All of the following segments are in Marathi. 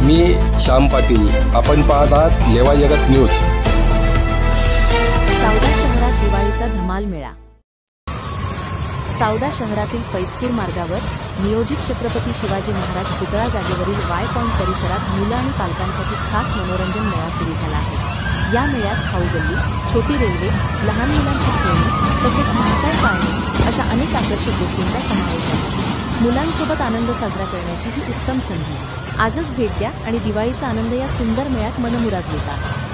मी श्याम पाटील, आपण पाहत आहात लेवा जगत न्यूज। सावदा शहरात दिवाळीचा धमाल मेळा। सावदा शहरातील फैजपूर मार्गावर नियोजित छत्रपती शिवाजी महाराज पुतळा जागेवरील वाय पॉइंट परिसरात मुलं आणि पालकांसाठी खास मनोरंजन मेळा सुरू झाला आहे। या मेळ्यात खाऊ गल्ली, छोटी रेल्वे, लहान मुलांची खेळणी तसेच महाकाय पाळणे अशा अनेक आकर्षक गोष्टींचा समावेश आहे। मुलांसोबत आनंद साजरा करण्याची ही उत्तम संधी। आजच भेट द्या आणि दिवाळीचा आनंद या सुंदर मेळ्यात मनमुराद घेता।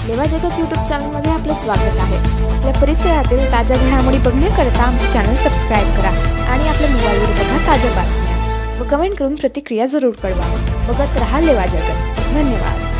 लेवा जगत यूट्यूब चॅनलमध्ये आपले स्वागत आहे। आपल्या परिसरातील ताज्या घडामोडी बघण्याकरता आमचे चॅनल सबस्क्राइब करा आणि आपल्या मोबाईलवर बघा ताज्या बातम्या व कमेंट करून प्रतिक्रिया जरूर कळवा। बघत रहा लेवा जगत। धन्यवाद।